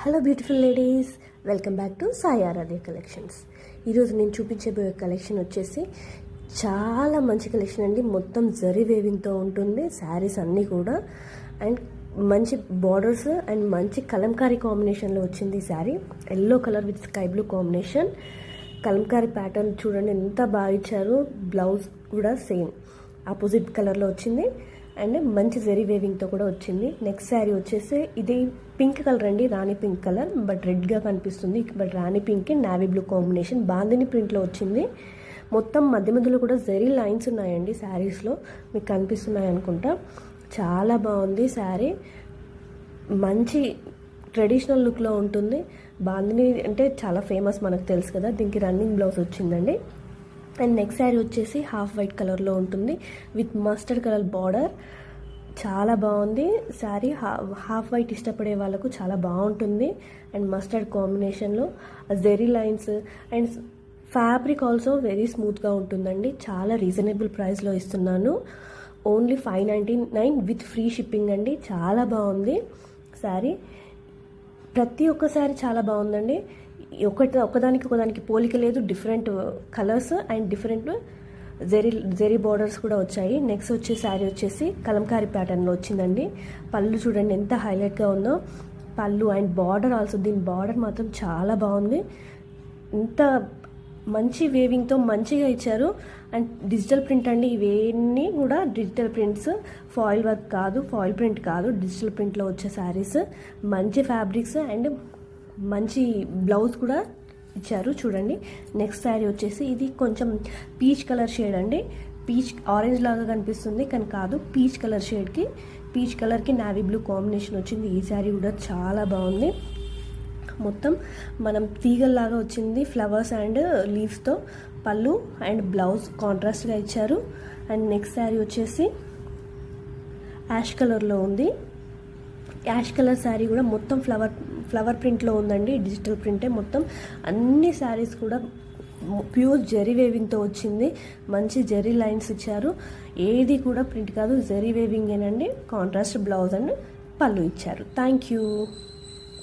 Hello beautiful ladies, welcome back to Sai Aaradhya collections. ఈరోజు నేను చూపించబోయే కలెక్షన్ వచ్చేసి చాలా మంచి కలెక్షన్ అండి. మొత్తం జరీ వేవింగ్తో ఉంటుంది శారీస్ అన్నీ కూడా. అండ్ మంచి బార్డర్స్ అండ్ మంచి కలంకారీ కాంబినేషన్లో వచ్చింది ఈ sari. Yellow colour with sky blue combination. Kalamkari pattern చూడండి ఎంత బాగా ఇచ్చారు. బ్లౌజ్ కూడా సేమ్ ఆపోజిట్ కలర్లో వచ్చింది అండ్ మంచి జరీ వేవింగ్తో కూడా వచ్చింది. నెక్స్ట్ శారీ వచ్చేసి ఇది పింక్ కలర్ అండి, రాణి పింక్ కలర్, బట్ రెడ్గా కనిపిస్తుంది. But rani pink navy blue combination bandhini ప్రింట్లో వచ్చింది. మొత్తం మధ్య మధ్యలో కూడా జరీ లైన్స్ ఉన్నాయండి శారీస్లో, మీకు కనిపిస్తున్నాయి అనుకుంటా. చాలా బాగుంది శారీ, మంచి ట్రెడిషనల్ లుక్లో ఉంటుంది. బాందిని అంటే చాలా ఫేమస్, మనకు తెలుసు కదా. దీనికి రన్నింగ్ బ్లౌజ్ వచ్చిందండి. అండ్ నెక్స్ట్ శారీ వచ్చేసి హాఫ్ వైట్ కలర్లో ఉంటుంది విత్ మస్టర్డ్ కలర్ బార్డర్. చాలా బాగుంది శారీ. హాఫ్ వైట్ ఇష్టపడే వాళ్ళకు చాలా బాగుంటుంది. అండ్ మస్టర్డ్ కాంబినేషన్లో zari lines and fabric also very స్మూత్గా ఉంటుందండి. చాలా రీజనబుల్ ప్రైస్లో ఇస్తున్నాను. ఓన్లీ 599 విత్ ఫ్రీ షిప్పింగ్ అండి. చాలా బాగుంది శారీ. ప్రతి ఒక్క శారీ చాలా బాగుందండి. ఒకదానికి పోలిక లేదు. Different colours and different zari borders కూడా వచ్చాయి. నెక్స్ట్ వచ్చే శారీ వచ్చేసి కలంకారీ ప్యాటర్న్లో వచ్చిందండి. పళ్ళు చూడండి ఎంత హైలైట్గా ఉందో పళ్ళు. అండ్ బార్డర్ ఆల్సో, దీని బార్డర్ మాత్రం చాలా బాగుంది. ఇంత మంచి వేవింగ్తో మంచిగా ఇచ్చారు. అండ్ డిజిటల్ ప్రింట్ అండి. ఇవన్నీ కూడా డిజిటల్ ప్రింట్స్, ఫాయిల్ వర్క్ కాదు, ఫాయిల్ ప్రింట్ కాదు, డిజిటల్ ప్రింట్లో వచ్చే శారీస్. మంచి ఫ్యాబ్రిక్స్ అండ్ మంచి బ్లౌజ్ కూడా ఇచ్చారు చూడండి. నెక్స్ట్ శారీ వచ్చేసి ఇది కొంచెం పీచ్ కలర్ షేడ్ అండి. పీచ్ ఆరెంజ్ లాగా కనిపిస్తుంది కానీ కాదు, పీచ్ కలర్ షేడ్కి పీచ్ కలర్కి నావీ బ్లూ కాంబినేషన్ వచ్చింది. ఈ శారీ కూడా చాలా బాగుంది. మొత్తం మనం తీగల్లాగా వచ్చింది, ఫ్లవర్స్ అండ్ లీవ్స్తో. పళ్ళు అండ్ బ్లౌజ్ కాంట్రాస్ట్గా ఇచ్చారు. అండ్ నెక్స్ట్ శారీ వచ్చేసి యాష్ కలర్లో ఉంది. యాష్ కలర్ శారీ కూడా మొత్తం ఫ్లవర్ ప్రింట్లో ఉందండి. డిజిటల్ ప్రింటే మొత్తం. అన్ని శారీస్ కూడా ప్యూర్ జెరీ వేవింగ్తో వచ్చింది. మంచి జెరీ లైన్స్ ఇచ్చారు. ఏది కూడా ప్రింట్ కాదు, జెరీ వేవింగేనండి. కాంట్రాస్ట్ బ్లౌజ్ అండ్ పళ్ళు ఇచ్చారు. Thank you.